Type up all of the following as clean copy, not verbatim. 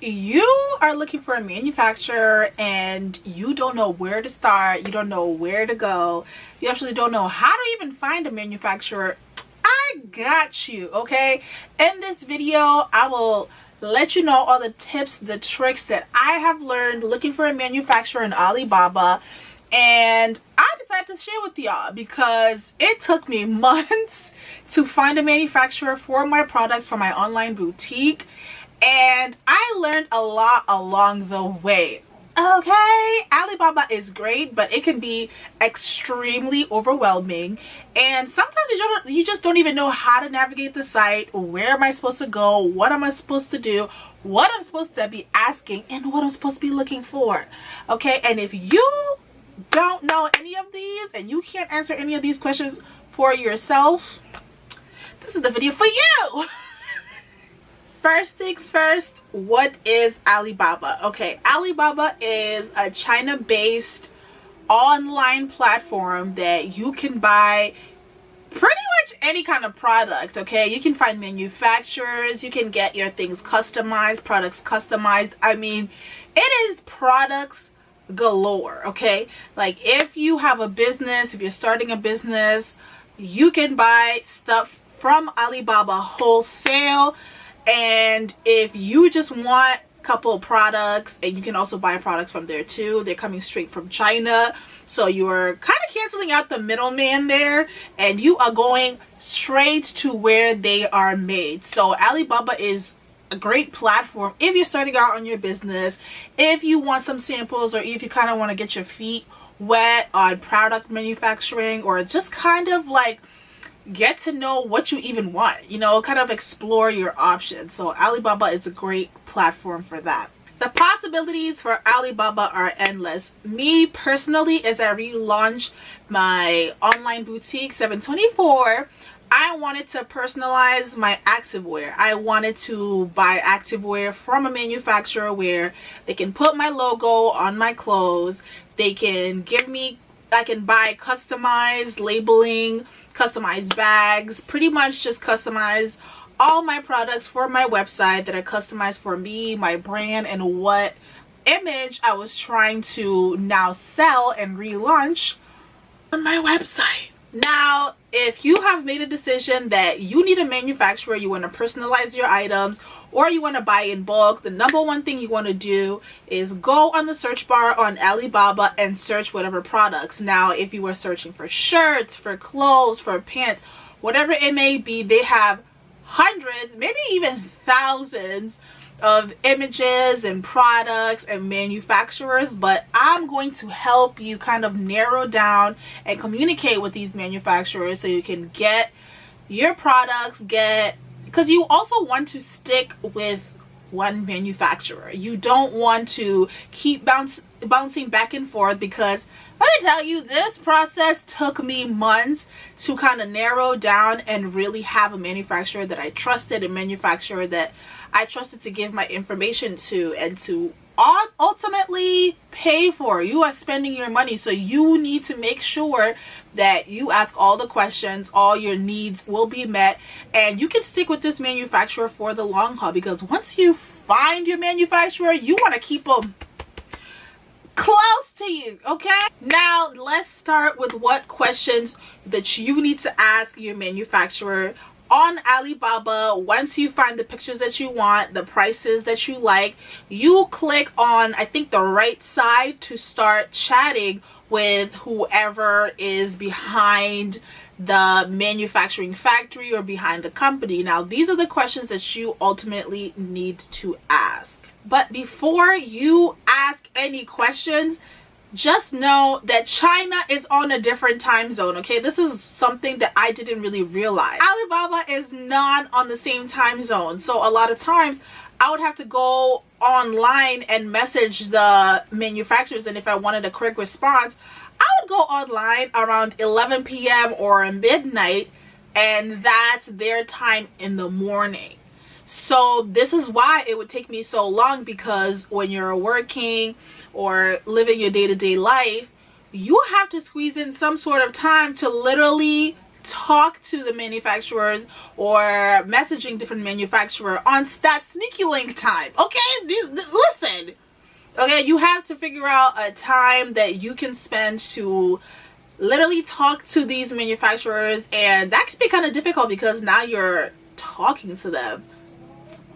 you are looking for a manufacturer and you don't know where to start, you don't know where to go, you actually don't know how to even find a manufacturer, I got you. Okay, in this video I will let you know all the tips, the tricks that I have learned looking for a manufacturer in Alibaba, and I decided to share with y'all because it took me months to find a manufacturer for my products for my online boutique, and I learned a lot along the way. Okay, Alibaba is great, but it can be extremely overwhelming, and sometimes you just don't even know how to navigate the site. Where am I supposed to go? What am I supposed to do? What I'm supposed to be asking, and what I'm supposed to be looking for. Okay, and if you don't know any of these and you can't answer any of these questions for yourself, this is the video for you. First things first, what is Alibaba? Okay, Alibaba is a China-based online platform that you can buy pretty much any kind of product. Okay, you can find manufacturers, you can get your things customized, products customized. I mean, it is products galore. Okay, like if you have a business, if you're starting a business, you can buy stuff from Alibaba wholesale. And if you just want a couple of products, and you can also buy products from there too, they're coming straight from China, so you're kind of canceling out the middleman there and you are going straight to where they are made. So Alibaba is a great platform if you're starting out on your business, if you want some samples, or if you kind of want to get your feet wet on product manufacturing, or just kind of like get to know what you even want, you know, kind of explore your options. So Alibaba is a great platform for that. The possibilities for Alibaba are endless. Me personally, as I relaunch my online boutique 724, I wanted to personalize my activewear. I wanted to buy activewear from a manufacturer where they can put my logo on my clothes, they can give me, I can buy customized labeling, customized bags, pretty much just customize all my products for my website that are customized for me, my brand, and what image I was trying to now sell and relaunch on my website. Now, if you have made a decision that you need a manufacturer, you want to personalize your items, or you want to buy in bulk, the number one thing you want to do is go on the search bar on Alibaba and search whatever products. Now, if you were searching for shirts, for clothes, for pants, whatever it may be, they have hundreds, maybe even thousands of images and products and manufacturers, but I'm going to help you kind of narrow down and communicate with these manufacturers so you can get your products, because you also want to stick with one manufacturer. You don't want to keep bouncing back and forth, because let me tell you, this process took me months to kind of narrow down and really have a manufacturer that I trusted, a manufacturer that I trusted to give my information to and to ultimately pay for. You are spending your money, so you need to make sure that you ask all the questions, all your needs will be met, and you can stick with this manufacturer for the long haul, because once you find your manufacturer, you want to keep them close to you. Okay, now let's start with what questions that you need to ask your manufacturer on Alibaba. Once you find the pictures that you want, the prices that you like, you click on, I think, the right side to start chatting with whoever is behind the manufacturing factory or behind the company. Now, these are the questions that you ultimately need to ask. But before you ask any questions, just know that China is on a different time zone. Okay, this is something that I didn't really realize. Alibaba is not on the same time zone, so a lot of times I would have to go online and message the manufacturers, and if I wanted a quick response, I would go online around 11 p.m. or midnight, and that's their time in the morning. So this is why it would take me so long, because when you're working or living your day-to-day life, you have to squeeze in some sort of time to literally talk to the manufacturers or messaging different manufacturer on that sneaky link time. Okay, listen. Okay, you have to figure out a time that you can spend to literally talk to these manufacturers, and that can be kind of difficult because now you're talking to them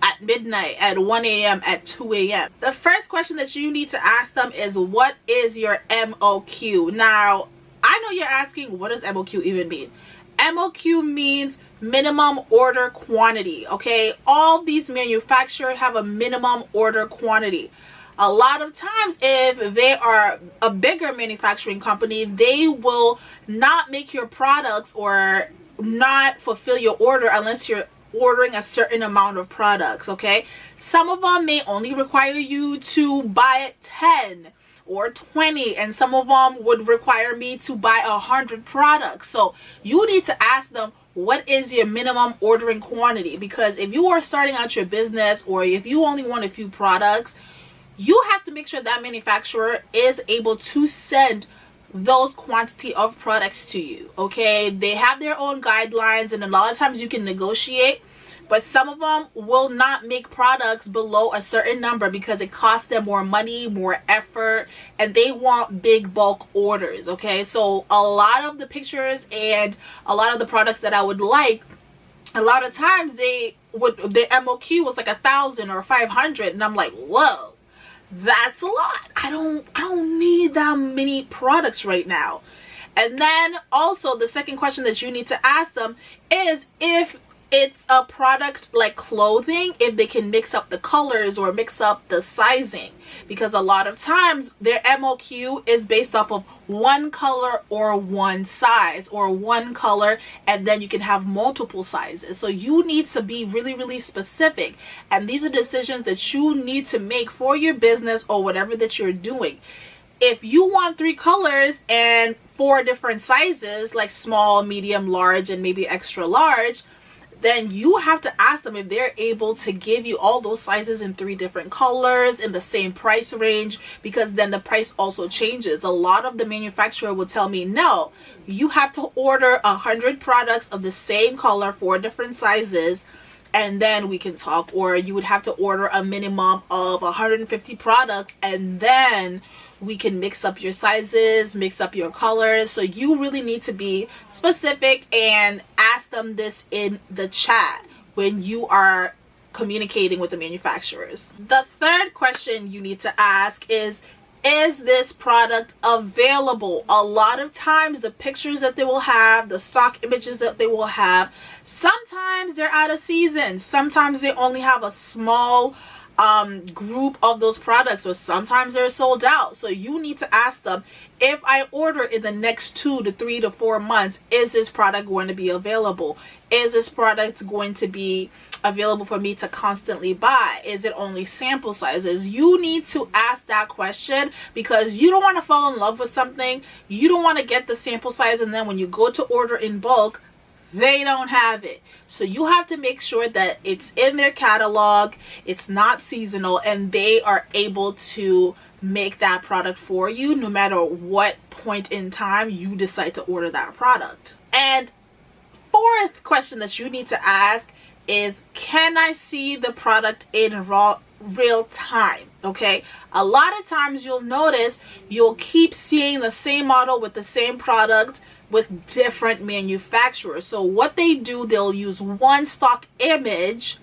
at midnight, at 1 a.m., at 2 a.m. The first question that you need to ask them is, what is your MOQ? Now, I know you're asking, what does MOQ even mean? MOQ means minimum order quantity, okay? All these manufacturers have a minimum order quantity. A lot of times, if they are a bigger manufacturing company, they will not make your products or not fulfill your order unless you're ordering a certain amount of products, okay? Some of them may only require you to buy 10 or 20, and some of them would require me to buy 100 products. So you need to ask them, what is your minimum ordering quantity? Because if you are starting out your business, or if you only want a few products, you have to make sure that manufacturer is able to send those quantity of products to you, okay? They have their own guidelines, and a lot of times you can negotiate, but some of them will not make products below a certain number because it costs them more money, more effort, and they want big bulk orders, okay? So a lot of the pictures and a lot of the products that I would like, a lot of times the MOQ was like 1,000 or 500, and I'm like, whoa, that's a lot. I don't need that many products right now. And then also the second question that you need to ask them is, if it's a product like clothing, if they can mix up the colors or mix up the sizing, because a lot of times their MOQ is based off of one color or one size, or one color and then you can have multiple sizes. So you need to be really specific, and these are decisions that you need to make for your business or whatever that you're doing. If you want 3 colors and 4 different sizes, like small, medium, large, and maybe extra large, then you have to ask them if they're able to give you all those sizes in 3 different colors in the same price range, because then the price also changes. A lot of the manufacturer will tell me, no, you have to order 100 products of the same color, 4 different sizes, and then we can talk. Or you would have to order a minimum of 150 products, and then we can mix up your sizes, mix up your colors. So you really need to be specific and ask them this in the chat when you are communicating with the manufacturers. The third question you need to ask is this product available? A lot of times the pictures that they will have, the stock images that they will have, sometimes they're out of season. Sometimes they only have a small group of those products, or sometimes they're sold out. So you need to ask them, if I order in the next 2 to 3 to 4 months, is this product going to be available? Is this product going to be available for me to constantly buy? Is it only sample sizes? You need to ask that question, because you don't want to fall in love with something. You don't want to get the sample size, and then when you go to order in bulk, they don't have it. So you have to make sure that it's in their catalog, it's not seasonal, and they are able to make that product for you no matter what point in time you decide to order that product. And fourth question that you need to ask is, can I see the product in real time? Okay, a lot of times you'll notice you'll keep seeing the same model with the same product with different manufacturers. So what they do, they'll use one stock image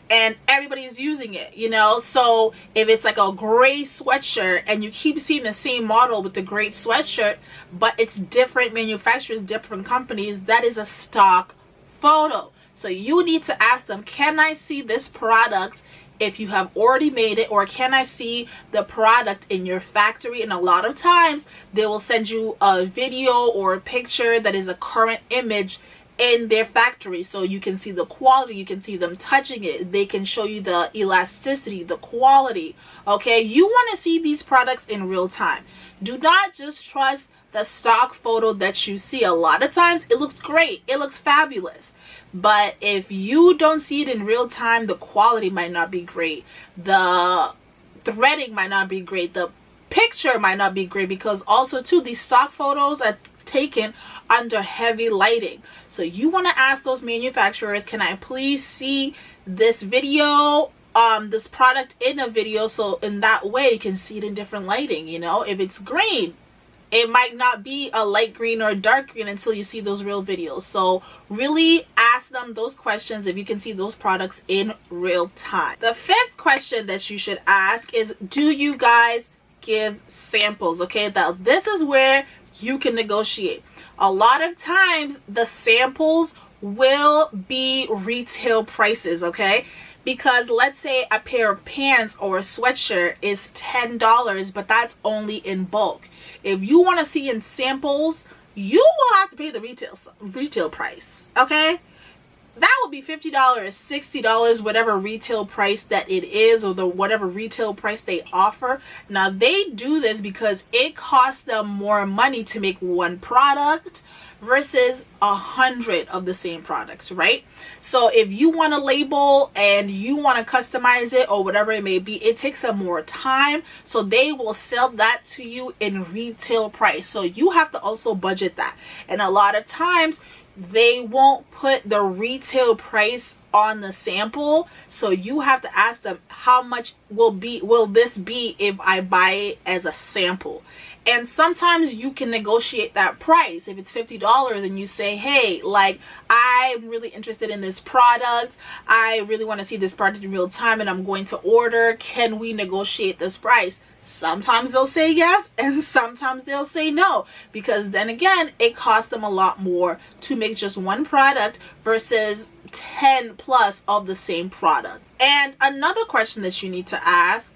and everybody's using it, you know? So if it's like a gray sweatshirt and you keep seeing the same model with the gray sweatshirt, but it's different manufacturers, different companies, that is a stock photo. So you need to ask them, can I see this product if you have already made it, or can I see the product in your factory? And a lot of times they will send you a video or a picture that is a current image in their factory, so you can see the quality, you can see them touching it, they can show you the elasticity, the quality. Okay, you want to see these products in real time. Do not just trust the stock photo that you see. A lot of times it looks great, it looks fabulous, but if you don't see it in real time, the quality might not be great, the threading might not be great, the picture might not be great, because also too, these stock photos taken under heavy lighting. So you want to ask those manufacturers, can I please see this video, this product in a video, so in that way you can see it in different lighting. You know, if it's green, it might not be a light green or a dark green until you see those real videos. So really ask them those questions if you can see those products in real time. The fifth question that you should ask is, do you guys give samples? Okay, now this is where you can negotiate. A lot of times the samples will be retail prices, okay? Because let's say a pair of pants or a sweatshirt is $10, but that's only in bulk. If you want to see in samples, you will have to pay the retail price, okay? That will be $50, $60, whatever retail price that it is, or whatever retail price they offer. Now they do this because it costs them more money to make one product versus 100 of the same products, right? So if you want to label and you want to customize it or whatever it may be, it takes them more time, so they will sell that to you in retail price. So you have to also budget that, and a lot of times they won't put the retail price on the sample, so you have to ask them, how much will this be if I buy it as a sample? And sometimes you can negotiate that price. If it's $50 and you say, hey, like, I'm really interested in this product, I really want to see this product in real time, and I'm going to order, can we negotiate this price? Sometimes they'll say yes, and sometimes they'll say no, because then again, it costs them a lot more to make just one product versus 10 plus of the same product. And another question that you need to ask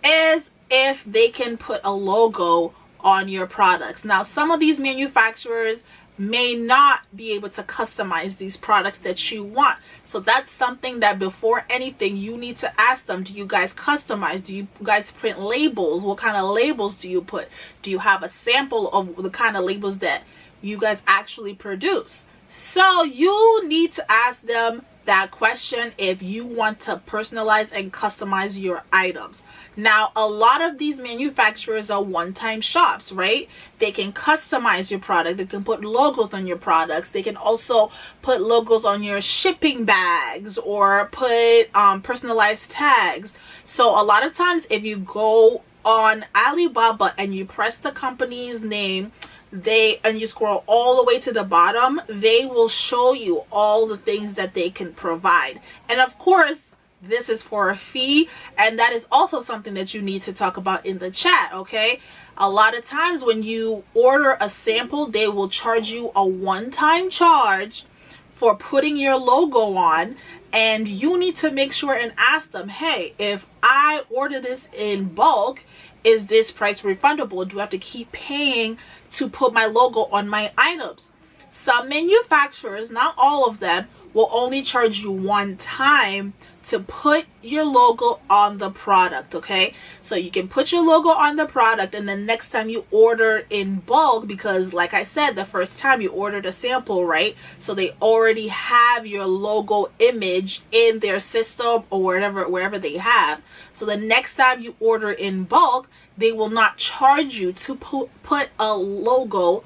is if they can put a logo on your products. Now, some of these manufacturers may not be able to customize these products that you want. So that's something that before anything you need to ask them, do you guys customize? Do you guys print labels? What kind of labels do you put? Do you have a sample of the kind of labels that you guys actually produce? So you need to ask them that question if you want to personalize and customize your items. Now, a lot of these manufacturers are one-time shops, right? They can customize your product. They can put logos on your products. They can also put logos on your shipping bags or put personalized tags. So a lot of times if you go on Alibaba and you press the company's name, and you scroll all the way to the bottom, they will show you all the things that they can provide. And of course, this is for a fee, and that is also something that you need to talk about in the chat, okay? A lot of times when you order a sample, they will charge you a one-time charge for putting your logo on, and you need to make sure and ask them, hey, if I order this in bulk, is this price refundable? Do I have to keep paying to put my logo on my items? Some manufacturers, not all of them, will only charge you one time to put your logo on the product, okay? So you can put your logo on the product, and then next time you order in bulk, because like I said, the first time you ordered a sample, right? So they already have your logo image in their system or wherever they have. So the next time you order in bulk, they will not charge you to put a logo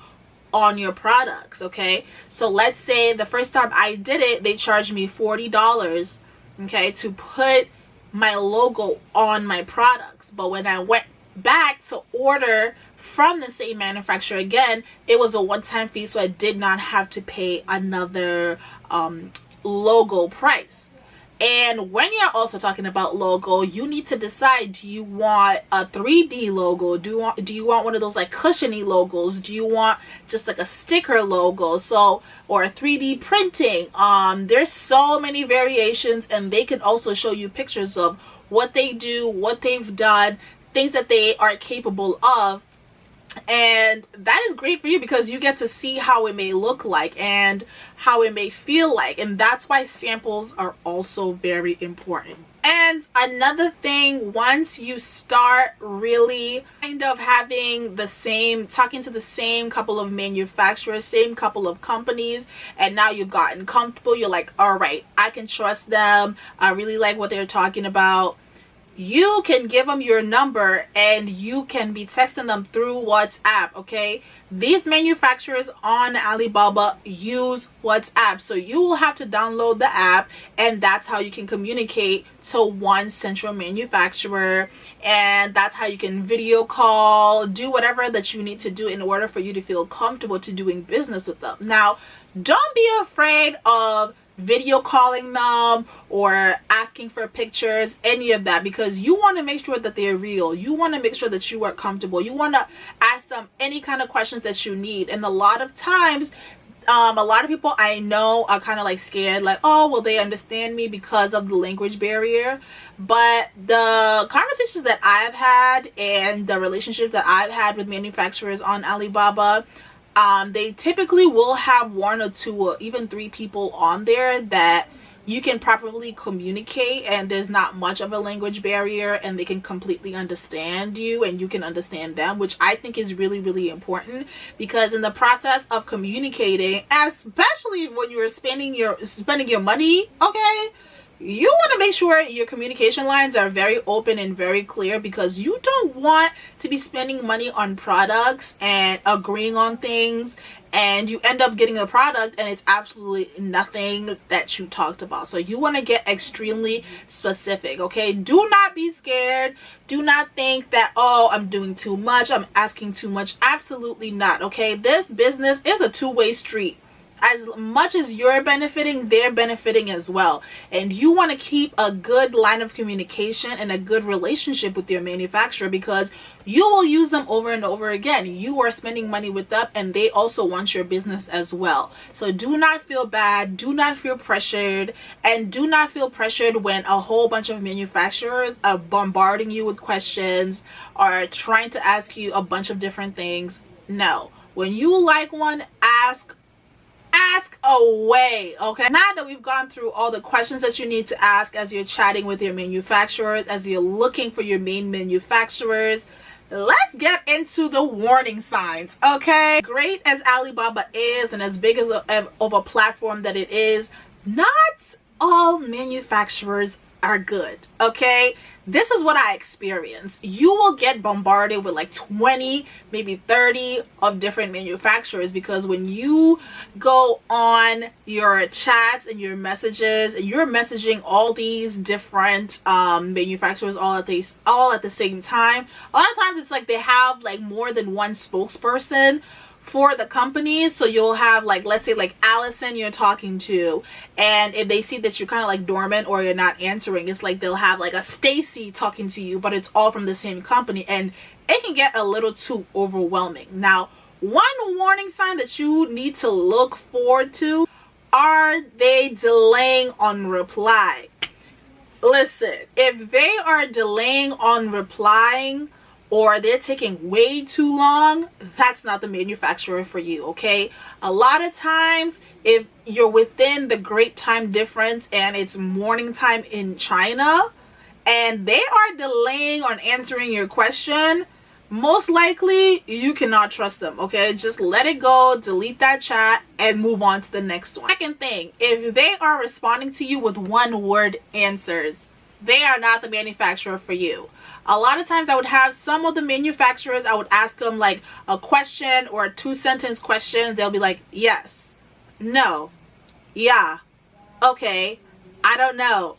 on your products, okay? So let's say the first time I did it, they charged me $40, okay, to put my logo on my products. But when I went back to order from the same manufacturer again, it was a one-time fee, so I did not have to pay another logo price. And when you're also talking about logo, you need to decide, do you want a 3D logo? Do you want one of those like cushiony logos? Do you want just like a sticker logo? So, or a 3D printing? There's so many variations, and they can also show you pictures of what they do, what they've done, things that they are capable of. And that is great for you because you get to see how it may look like and how it may feel like, and that's why samples are also very important. And another thing, once you start really kind of having talking to the same couple of manufacturers, same couple of companies, and now you've gotten comfortable, you're like, all right, I can trust them, I really like what they're talking about, you can give them your number and you can be texting them through WhatsApp. Okay, these manufacturers on Alibaba use WhatsApp, so you will have to download the app, and that's how you can communicate to one central manufacturer, and that's how you can video call, do whatever that you need to do in order for you to feel comfortable to doing business with them. Now, don't be afraid of video calling them or asking for pictures, any of that, because you want to make sure that they're real. You want to make sure that you are comfortable. You want to ask them any kind of questions that you need. And a lot of times, a lot of people I know are kind of like scared, like, oh, will they understand me because of the language barrier? But the conversations that I've had and the relationships that I've had with manufacturers on Alibaba, they typically will have 1 or 2 or even 3 people on there that you can properly communicate, and there's not much of a language barrier, and they can completely understand you and you can understand them, which I think is really, really important, because in the process of communicating, especially when you're spending your money, okay, you want to make sure your communication lines are very open and very clear, because you don't want to be spending money on products and agreeing on things and you end up getting a product and it's absolutely nothing that you talked about. So you want to get extremely specific. Okay, do not be scared. Do not think that, oh, I'm doing too much, I'm asking too much. Absolutely not. Okay, this business is a two-way street. As much as you're benefiting, they're benefiting as well. And you want to keep a good line of communication and a good relationship with your manufacturer, because you will use them over and over again. You are spending money with them and they also want your business as well. So do not feel bad, do not feel pressured, and do not feel pressured when a whole bunch of manufacturers are bombarding you with questions or trying to ask you a bunch of different things. No, when you like one, ask away. Okay, now that we've gone through all the questions that you need to ask as you're chatting with your manufacturers, as you're looking for your main manufacturers, let's get into the warning signs. Okay, great as Alibaba is and as big as of a platform that it is, not all manufacturers are good. Okay, this is what I experienced. You will get bombarded with like 20, maybe 30 of different manufacturers, because when you go on your chats and your messages and you're messaging all these different manufacturers all at the same time, a lot of times it's like they have like more than one spokesperson for the companies. So you'll have, like, let's say like Allison you're talking to, and if they see that you're kind of like dormant or you're not answering, it's like they'll have like a Stacy talking to you, but it's all from the same company, and it can get a little too overwhelming. Now, one warning sign that you need to look forward to: are they delaying on reply? Listen, if they are delaying on replying, or they're taking way too long, that's not the manufacturer for you. Okay, a lot of times if you're within the great time difference and it's morning time in China and they are delaying on answering your question, most likely you cannot trust them. Okay, just let it go, delete that chat and move on to the next one. Second thing, if they are responding to you with one-word answers, they are not the manufacturer for you. A lot of times I would have some of the manufacturers, I would ask them like a question or a 2-sentence question. They'll be like, yes, no, yeah, okay, I don't know.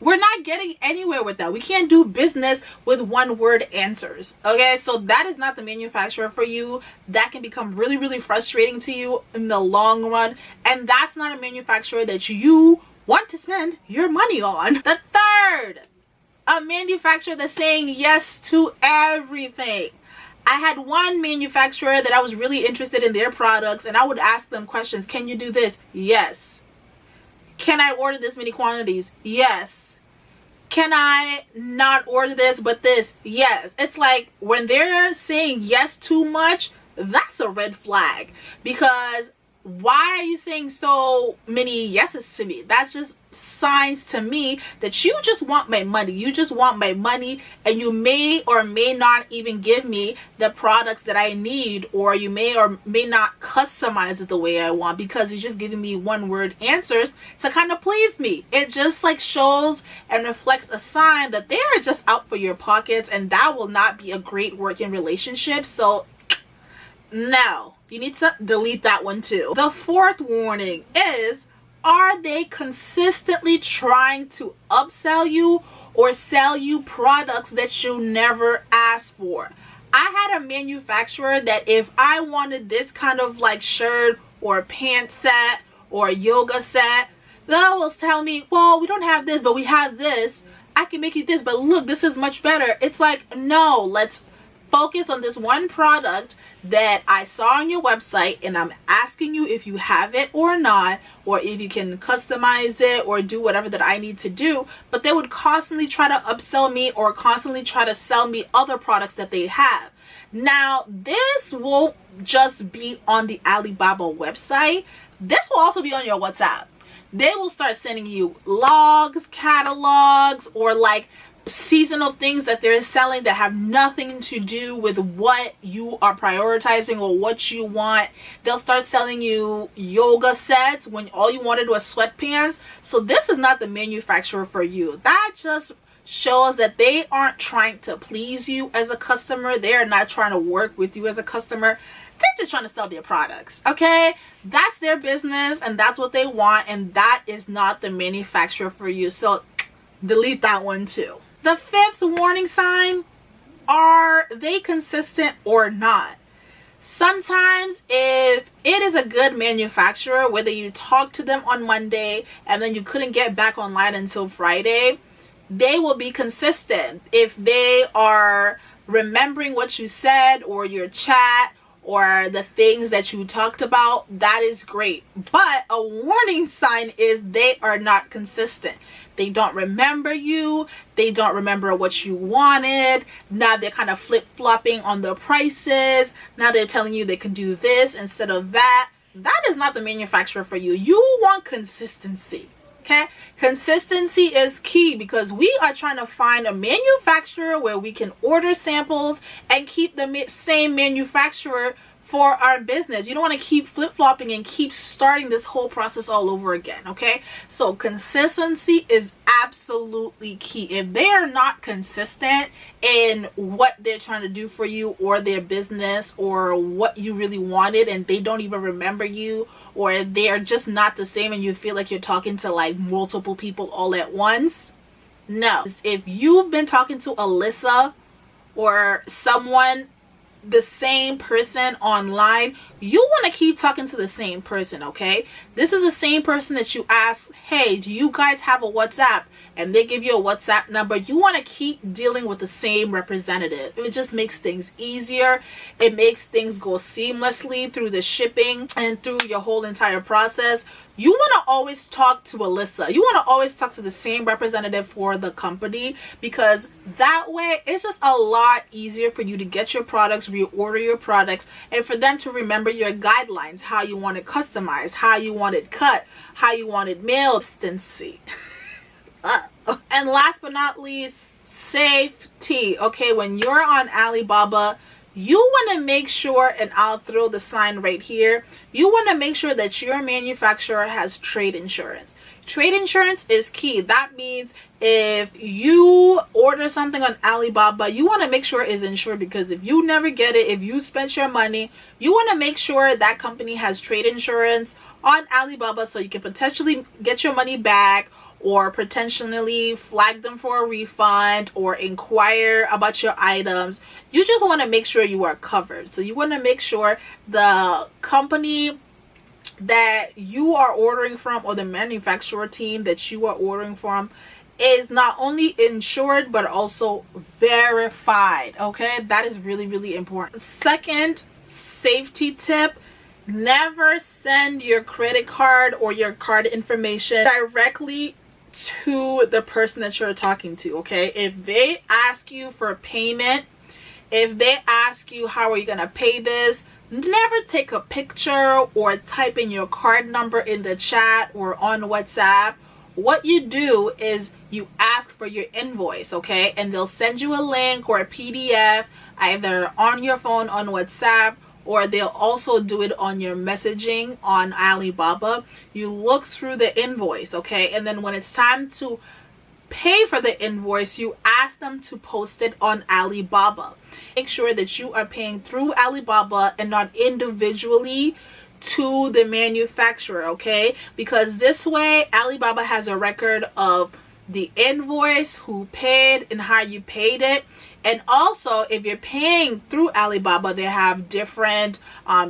We're not getting anywhere with that. We can't do business with one-word answers. Okay, so that is not the manufacturer for you. That can become really, really frustrating to you in the long run. And that's not a manufacturer that you want to spend your money on. The third, a manufacturer that's saying yes to everything. I had one manufacturer that I was really interested in their products, and I would ask them questions. Can you do this? Yes. Can I order this many quantities? Yes. Can I not order this but this? Yes. It's like when they're saying yes too much, that's a red flag, because why are you saying so many yeses to me? That's just signs to me that you just want my money. You just want my money, and you may or may not even give me the products that I need, or you may or may not customize it the way I want, because you're just giving me one word answers to kind of please me. It just like shows and reflects a sign that they are just out for your pockets, and that will not be a great working relationship. So no, you need to delete that one too. The fourth warning is, are they consistently trying to upsell you or sell you products that you never asked for? I had a manufacturer that if I wanted this kind of like shirt or pant set or yoga set, they will tell me, well, we don't have this, but we have this. I can make you this, but look, this is much better. It's like, no, let's focus on this one product that I saw on your website, and I'm asking you if you have it or not, or if you can customize it or do whatever that I need to do. But they would constantly try to upsell me or constantly try to sell me other products that they have. Now, this won't just be on the Alibaba website. This will also be on your WhatsApp. They will start sending you logs, catalogs, or like seasonal things that they're selling that have nothing to do with what you are prioritizing or what you want. They'll start selling you yoga sets when all you wanted was sweatpants. So this is not the manufacturer for you. That just shows that they aren't trying to please you as a customer. They are not trying to work with you as a customer. They're just trying to sell their products. Okay, that's their business and that's what they want, and that is not the manufacturer for you. So delete that one too. The fifth warning sign, are they consistent or not? Sometimes if it is a good manufacturer, whether you talk to them on Monday and then you couldn't get back online until Friday, they will be consistent. If they are remembering what you said or your chat or the things that you talked about, that is great. But a warning sign is they are not consistent. They don't remember you. They don't remember what you wanted. Now they're kind of flip-flopping on the prices. Now they're telling you they can do this instead of that. That is not the manufacturer for you. You want consistency. Okay, consistency is key, because we are trying to find a manufacturer where we can order samples and keep the same manufacturer for our business. You don't want to keep flip-flopping and keep starting this whole process all over again. Okay, so consistency is absolutely key. If they are not consistent in what they're trying to do for you or their business or what you really wanted, and they don't even remember you, or they're just not the same and you feel like you're talking to like multiple people all at once, no. If you've been talking to Alyssa or someone, the same person online, you want to keep talking to the same person. Okay, this is the same person that you ask, hey, do you guys have a WhatsApp? And they give you a WhatsApp number. You want to keep dealing with the same representative. It just makes things easier. It makes things go seamlessly through the shipping and through your whole entire process. You want to always talk to Alyssa. You want to always talk to the same representative for the company, because that way it's just a lot easier for you to get your products, reorder your products, and for them to remember your guidelines, how you want it customized, how you want it cut, how you want it mailed. Consistency. And last but not least, safety. Okay, when you're on Alibaba, you want to make sure, and I'll throw the sign right here, you want to make sure that your manufacturer has trade insurance. Trade insurance is key. That means if you order something on Alibaba, you want to make sure it's insured, because if you never get it, if you spent your money, you want to make sure that company has trade insurance on Alibaba, so you can potentially get your money back, or potentially flag them for a refund, or inquire about your items. You just want to make sure you are covered. So you want to make sure the company that you are ordering from, or the manufacturer team that you are ordering from, is not only insured but also verified. Okay, that is really, really important. Second safety tip: never send your credit card or your card information directly to the person that you're talking to. Okay, if they ask you for payment, if they ask you how are you gonna pay this, never take a picture or type in your card number in the chat or on WhatsApp, what you do is you ask for your invoice, okay? And they'll send you a link or a PDF either on your phone on WhatsApp, or they'll also do it on your messaging on Alibaba. You look through the invoice, okay? And then when it's time to pay for the invoice, you ask them to post it on Alibaba. Make sure that you are paying through Alibaba and not individually to the manufacturer, okay? Because this way Alibaba has a record of the invoice, who paid, and how you paid it. And also, if you're paying through Alibaba, they have different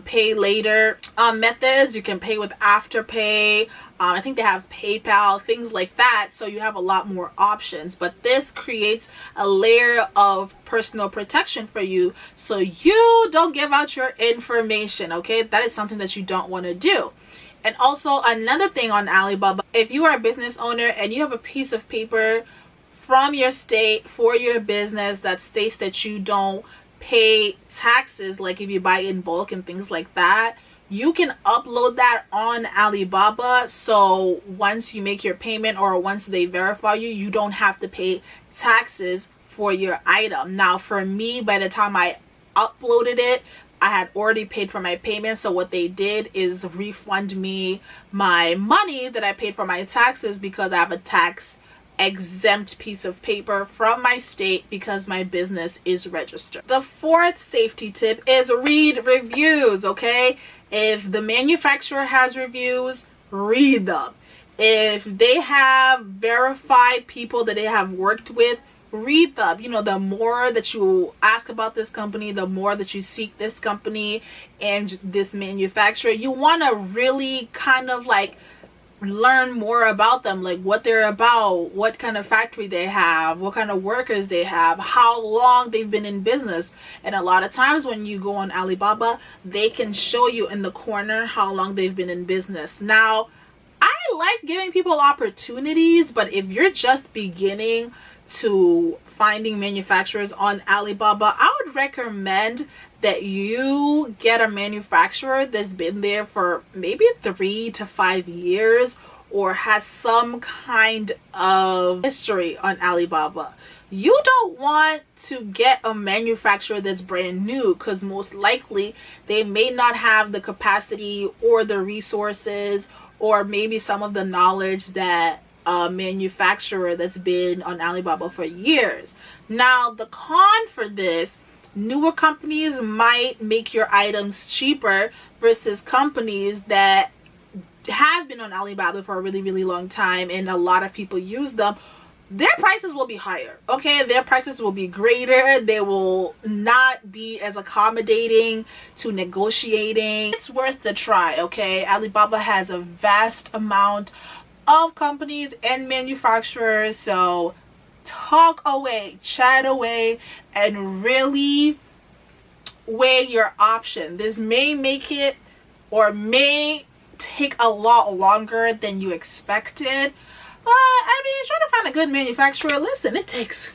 pay later methods. You can pay with Afterpay. I think they have PayPal, things like that. So you have a lot more options. But this creates a layer of personal protection for you, so you don't give out your information, okay? That is something that you don't want to do. And also, another thing on Alibaba, if you are a business owner and you have a piece of paper from your state for your business that states that you don't pay taxes, like if you buy in bulk and things like that, you can upload that on Alibaba. So once you make your payment or once they verify you, you don't have to pay taxes for your item. Now, for me, by the time I uploaded it, I had already paid for my payment. So what they did is refund me my money that I paid for my taxes, because I have a tax exempt piece of paper from my state because my business is registered. The fourth safety tip is read reviews, okay? If the manufacturer has reviews, read them. If they have verified people that they have worked with, read them. You know, the more that you ask about this company, the more that you seek this company and this manufacturer, you want to really kind of like learn more about them, like what they're about, what kind of factory they have, what kind of workers they have, how long they've been in business. And a lot of times when you go on Alibaba, they can show you in the corner how long they've been in business. Now, I like giving people opportunities, but if you're just beginning to finding manufacturers on Alibaba, I would recommend that you get a manufacturer that's been there for maybe 3 to 5 years or has some kind of history on Alibaba. You don't want to get a manufacturer that's brand new, because most likely they may not have the capacity or the resources or maybe some of the knowledge that a manufacturer that's been on Alibaba for years. Now, the con for this, newer companies might make your items cheaper versus companies that have been on Alibaba for a really, really long time and a lot of people use them. Their prices will be higher, okay? Their prices will be greater. They will not be as accommodating to negotiating. It's worth the try, okay? Alibaba has a vast amount of companies and manufacturers, so talk away, chat away, and really weigh your option. This may make it or may take a lot longer than you expected, but I mean, trying to find a good manufacturer, listen, it takes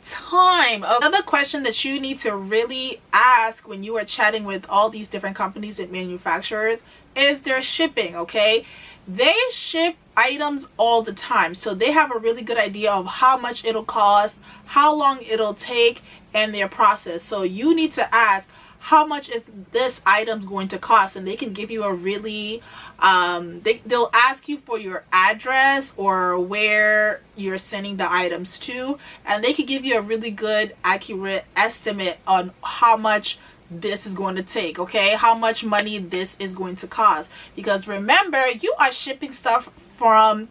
time. Another question that you need to really ask when you are chatting with all these different companies and manufacturers is their shipping, okay? They ship items all the time, so they have a really good idea of how much it'll cost, how long it'll take, and their process. So you need to ask, how much is this item going to cost? And they can give you a really they'll ask you for your address or where you're sending the items to, and they can give you a really good accurate estimate on how much this is going to take, okay? How much money this is going to cost. Because remember, you are shipping stuff from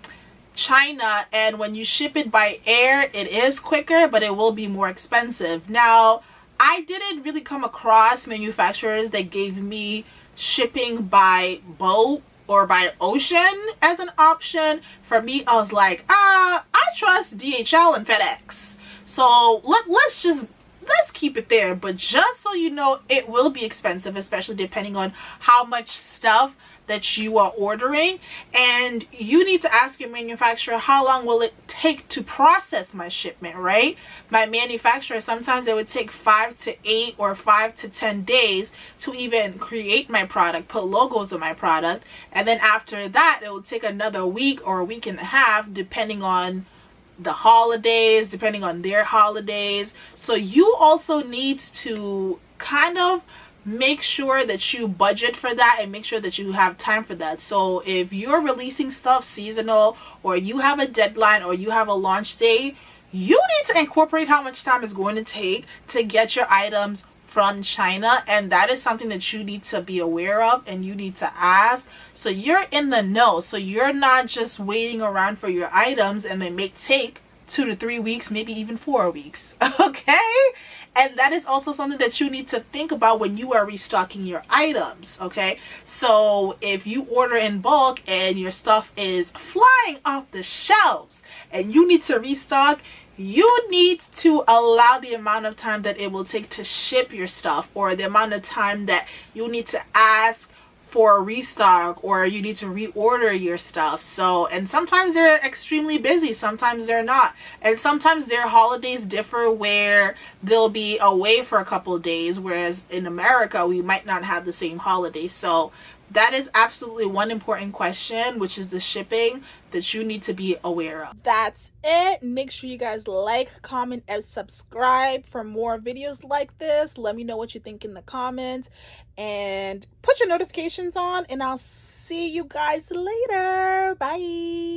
China, and when you ship it by air, it is quicker, but it will be more expensive. Now, I didn't really come across manufacturers that gave me shipping by boat or by ocean as an option. For me, I was like, I trust DHL and FedEx. So let's keep it there. But just so you know, it will be expensive, especially depending on how much stuff that you are ordering, and you need to ask your manufacturer, how long will it take to process my shipment, right? My manufacturer, sometimes it would take 5 to 8 or 5 to 10 days to even create my product, put logos on my product, and then after that it will take another week or a week and a half, depending on the holidays, depending on their holidays. So you also need to kind of make sure that you budget for that and make sure that you have time for that. So if you're releasing stuff seasonal, or you have a deadline, or you have a launch date, you need to incorporate how much time it's going to take to get your items from China, and that is something that you need to be aware of and you need to ask, so you're in the know, so you're not just waiting around for your items and they may take 2 to 3 weeks, maybe even 4 weeks. Okay, and that is also something that you need to think about when you are restocking your items. Okay, so if you order in bulk and your stuff is flying off the shelves and you need to restock, you need to allow the amount of time that it will take to ship your stuff, or the amount of time that you need to ask for a restock, or you need to reorder your stuff. So, and sometimes they're extremely busy, sometimes they're not, and sometimes their holidays differ where they'll be away for a couple of days, whereas in America we might not have the same holiday. So that is absolutely one important question, which is the shipping, that you need to be aware of. That's it. Make sure you guys like, comment, and subscribe for more videos like this. Let me know what you think in the comments, and put your notifications on, and I'll see you guys later. Bye.